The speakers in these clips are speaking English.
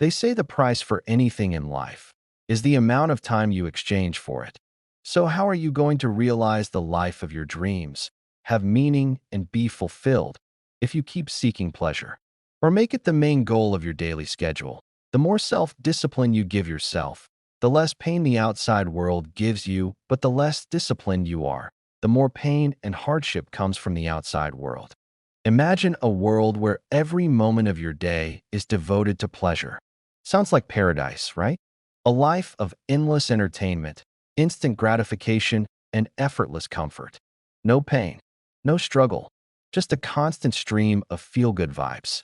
They say the price for anything in life is the amount of time you exchange for it. So how are you going to realize the life of your dreams, have meaning, and be fulfilled if you keep seeking pleasure? Or make it the main goal of your daily schedule. The more self-discipline you give yourself, the less pain the outside world gives you, but the less disciplined you are, the more pain and hardship comes from the outside world. Imagine a world where every moment of your day is devoted to pleasure. Sounds like paradise, right? A life of endless entertainment, instant gratification, and effortless comfort. No pain, no struggle, just a constant stream of feel-good vibes.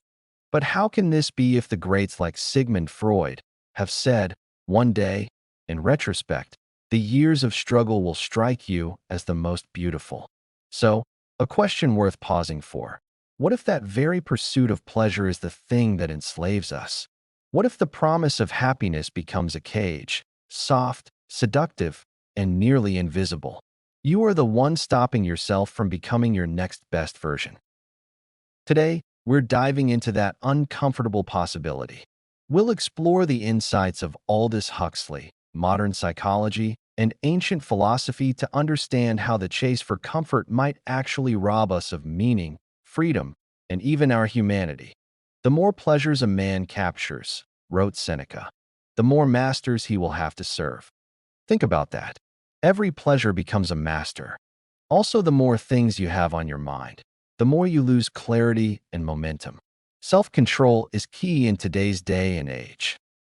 But how can this be if the greats like Sigmund Freud have said, one day, in retrospect, the years of struggle will strike you as the most beautiful? So, a question worth pausing for. What if that very pursuit of pleasure is the thing that enslaves us? What if the promise of happiness becomes a cage, soft, seductive, and nearly invisible? You are the one stopping yourself from becoming your next best version. Today, we're diving into that uncomfortable possibility. We'll explore the insights of Aldous Huxley, modern psychology, and ancient philosophy to understand how the chase for comfort might actually rob us of meaning, freedom, and even our humanity. The more pleasures a man captures, wrote Seneca, the more masters he will have to serve. Think about that. Every pleasure becomes a master. Also, the more things you have on your mind, the more you lose clarity and momentum. Self-control is key in today's day and age.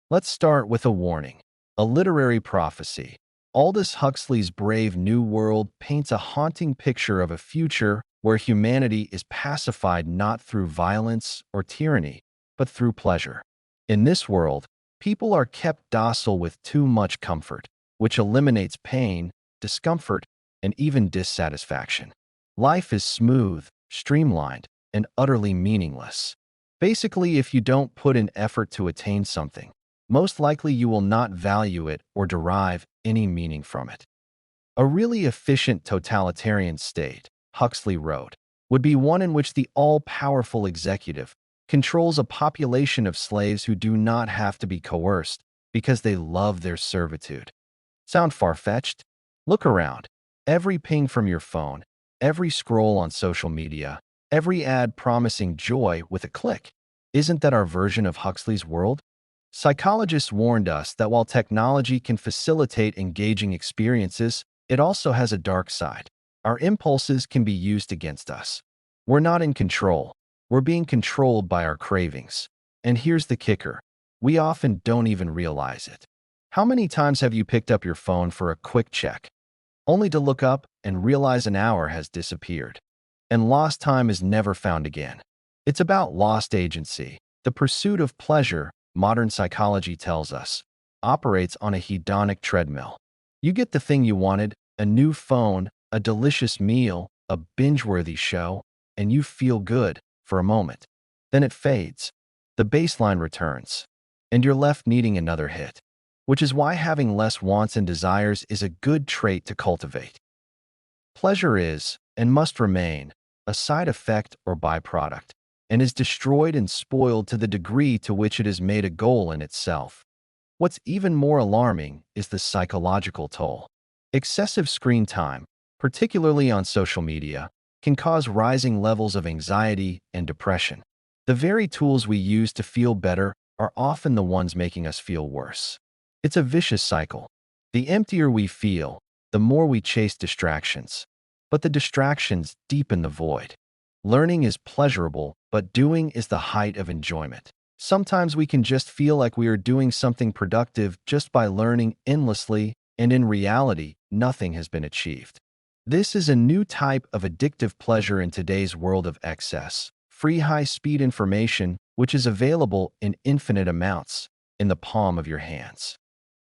Let's start with a warning. A literary prophecy. Aldous Huxley's Brave New World paints a haunting picture of a future where humanity is pacified not through violence or tyranny, but through pleasure. In this world, people are kept docile with too much comfort, which eliminates pain, discomfort, and even dissatisfaction. Life is smooth, streamlined, and utterly meaningless. Basically, if you don't put in effort to attain something, most likely you will not value it or derive any meaning from it. A really efficient totalitarian state, Huxley wrote, would be one in which the all-powerful executive controls a population of slaves who do not have to be coerced because they love their servitude. Sound far-fetched? Look around. Every ping from your phone, every scroll on social media, every ad promising joy with a click. Isn't that our version of Huxley's world? Psychologists warned us that while technology can facilitate engaging experiences, it also has a dark side. Our impulses can be used against us. We're not in control. We're being controlled by our cravings. And here's the kicker. We often don't even realize it. How many times have you picked up your phone for a quick check, only to look up and realize an hour has disappeared, and lost time is never found again? It's about lost agency. The pursuit of pleasure, modern psychology tells us, operates on a hedonic treadmill. You get the thing you wanted, a new phone, a delicious meal, a binge-worthy show, and you feel good for a moment. Then it fades. The baseline returns, and you're left needing another hit, which is why having less wants and desires is a good trait to cultivate. Pleasure is, and must remain, a side effect or byproduct, and is destroyed and spoiled to the degree to which it is made a goal in itself. What's even more alarming is the psychological toll. Excessive screen time, particularly on social media, can cause rising levels of anxiety and depression. The very tools we use to feel better are often the ones making us feel worse. It's a vicious cycle. The emptier we feel, the more we chase distractions. But the distractions deepen the void. Learning is pleasurable, but doing is the height of enjoyment. Sometimes we can just feel like we are doing something productive just by learning endlessly, and in reality, nothing has been achieved. This is a new type of addictive pleasure in today's world of excess, free high-speed information, which is available in infinite amounts in the palm of your hands.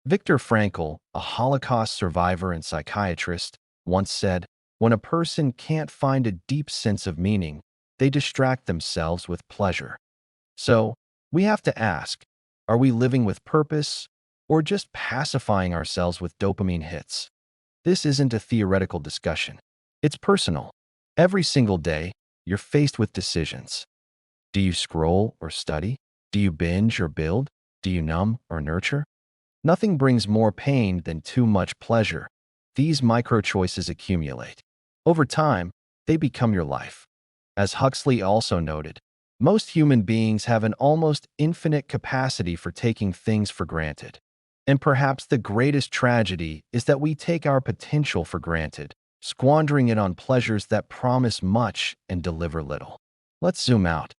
Viktor Frankl, a Holocaust survivor and psychiatrist, once said, "When a person can't find a deep sense of meaning, they distract themselves with pleasure." So, we have to ask, are we living with purpose or just pacifying ourselves with dopamine hits? This isn't a theoretical discussion. It's personal. Every single day, you're faced with decisions. Do you scroll or study? Do you binge or build? Do you numb or nurture? Nothing brings more pain than too much pleasure. These micro-choices accumulate. Over time, they become your life. As Huxley also noted, most human beings have an almost infinite capacity for taking things for granted. And perhaps the greatest tragedy is that we take our potential for granted, squandering it on pleasures that promise much and deliver little. Let's zoom out.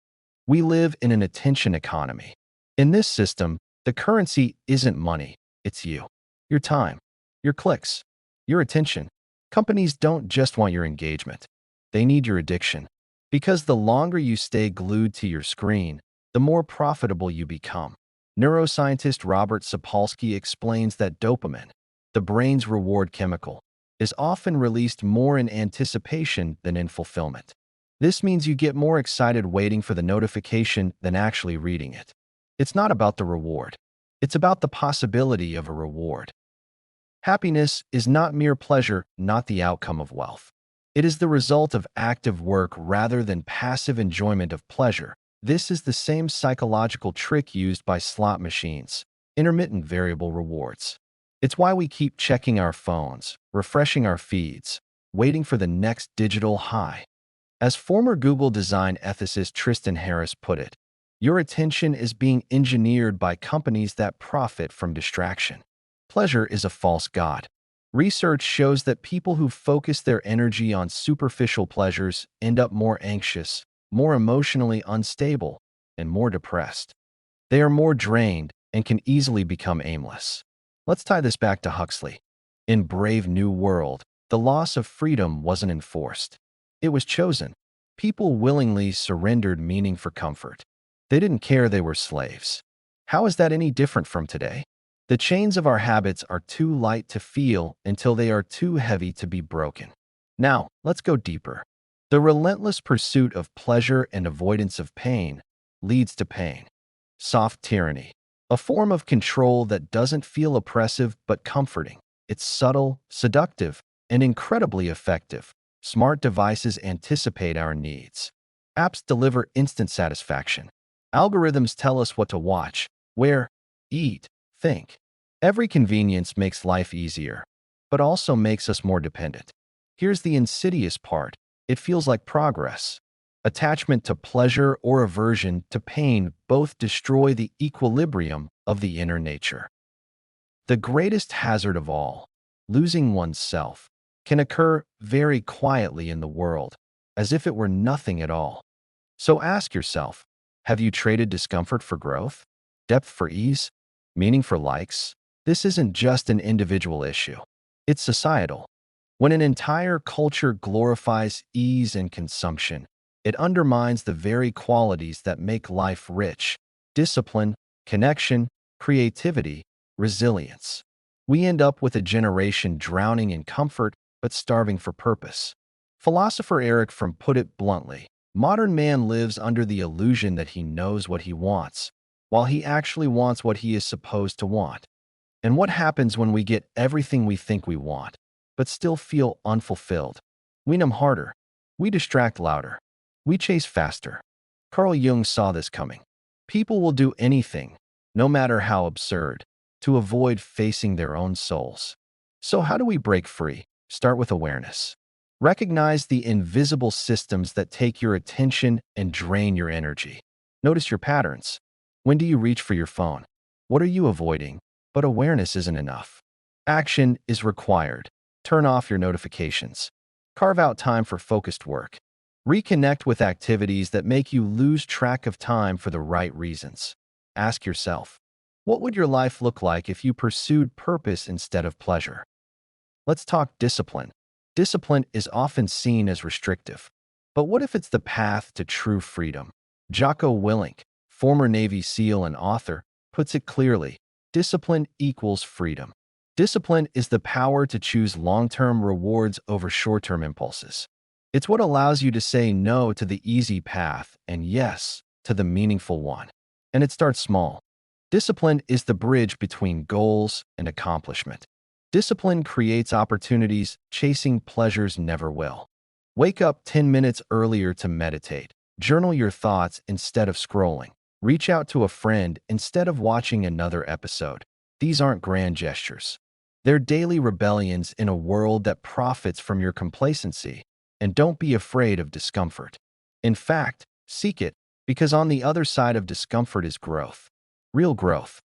We live in an attention economy. In this system, the currency isn't money, it's you. Your time, your clicks, your attention. Companies don't just want your engagement. They need your addiction. Because the longer you stay glued to your screen, the more profitable you become. Neuroscientist Robert Sapolsky explains that dopamine, the brain's reward chemical, is often released more in anticipation than in fulfillment. This means you get more excited waiting for the notification than actually reading it. It's not about the reward. It's about the possibility of a reward. Happiness is not mere pleasure, not the outcome of wealth. It is the result of active work rather than passive enjoyment of pleasure. This is the same psychological trick used by slot machines, intermittent variable rewards. It's why we keep checking our phones, refreshing our feeds, waiting for the next digital high. As former Google design ethicist Tristan Harris put it, your attention is being engineered by companies that profit from distraction. Pleasure is a false god. Research shows that people who focus their energy on superficial pleasures end up more anxious, more emotionally unstable, and more depressed. They are more drained and can easily become aimless. Let's tie this back to Huxley. In Brave New World, the loss of freedom wasn't enforced. It was chosen. People willingly surrendered meaning for comfort. They didn't care they were slaves. How is that any different from today? The chains of our habits are too light to feel until they are too heavy to be broken. Now, let's go deeper. The relentless pursuit of pleasure and avoidance of pain leads to pain. Soft tyranny, a form of control that doesn't feel oppressive but comforting. It's subtle, seductive, and incredibly effective. Smart devices anticipate our needs. Apps deliver instant satisfaction. Algorithms tell us what to watch, where, eat, think. Every convenience makes life easier, but also makes us more dependent. Here's the insidious part. It feels like progress. Attachment to pleasure or aversion to pain both destroy the equilibrium of the inner nature. The greatest hazard of all, losing oneself, can occur very quietly in the world, as if it were nothing at all. So ask yourself, have you traded discomfort for growth? Depth for ease? Meaning for likes? This isn't just an individual issue. It's societal. When an entire culture glorifies ease and consumption, it undermines the very qualities that make life rich: discipline, connection, creativity, resilience. We end up with a generation drowning in comfort but starving for purpose. Philosopher Eric Fromm put it bluntly, modern man lives under the illusion that he knows what he wants, while he actually wants what he is supposed to want. And what happens when we get everything we think we want, but still feel unfulfilled? We numb harder. We distract louder. We chase faster. Carl Jung saw this coming. People will do anything, no matter how absurd, to avoid facing their own souls. So how do we break free? Start with awareness. Recognize the invisible systems that take your attention and drain your energy. Notice your patterns. When do you reach for your phone? What are you avoiding? But awareness isn't enough. Action is required. Turn off your notifications. Carve out time for focused work. Reconnect with activities that make you lose track of time for the right reasons. Ask yourself, what would your life look like if you pursued purpose instead of pleasure? Let's talk discipline. Discipline is often seen as restrictive. But what if it's the path to true freedom? Jocko Willink, former Navy SEAL and author, puts it clearly: discipline equals freedom. Discipline is the power to choose long-term rewards over short-term impulses. It's what allows you to say no to the easy path and yes to the meaningful one. And it starts small. Discipline is the bridge between goals and accomplishment. Discipline creates opportunities chasing pleasures never will. Wake up 10 minutes earlier to meditate. Journal your thoughts instead of scrolling. Reach out to a friend instead of watching another episode. These aren't grand gestures. They're daily rebellions in a world that profits from your complacency. And don't be afraid of discomfort. In fact, seek it, because on the other side of discomfort is growth. Real growth.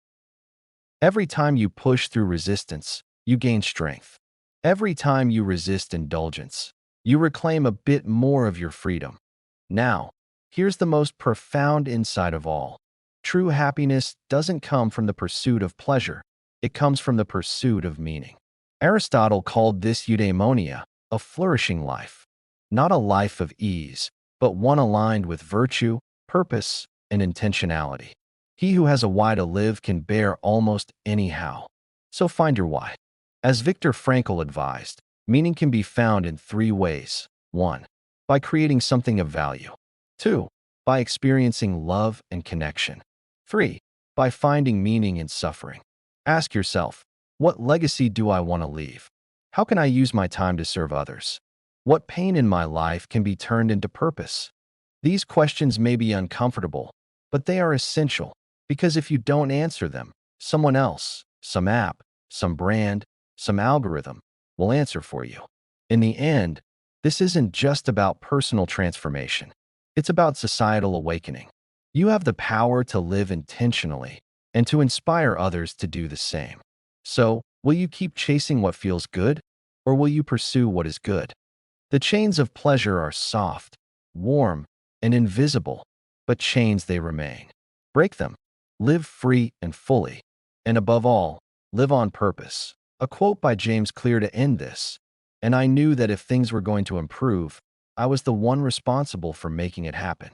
Every time you push through resistance, you gain strength. Every time you resist indulgence, you reclaim a bit more of your freedom. Now, here's the most profound insight of all. True happiness doesn't come from the pursuit of pleasure. It comes from the pursuit of meaning. Aristotle called this eudaimonia, a flourishing life. Not a life of ease, but one aligned with virtue, purpose, and intentionality. He who has a why to live can bear almost anyhow. So find your why. As Viktor Frankl advised, meaning can be found in three ways. 1. By creating something of value. 2. By experiencing love and connection. 3. By finding meaning in suffering. Ask yourself, what legacy do I want to leave? How can I use my time to serve others? What pain in my life can be turned into purpose? These questions may be uncomfortable, but they are essential, because if you don't answer them, someone else, some app, some brand, some algorithm will answer for you. In the end, this isn't just about personal transformation. It's about societal awakening. You have the power to live intentionally and to inspire others to do the same. So, will you keep chasing what feels good, or will you pursue what is good? The chains of pleasure are soft, warm, and invisible, but chains they remain. Break them. Live free and fully. And above all, live on purpose. A quote by James Clear to end this. And I knew that if things were going to improve, I was the one responsible for making it happen.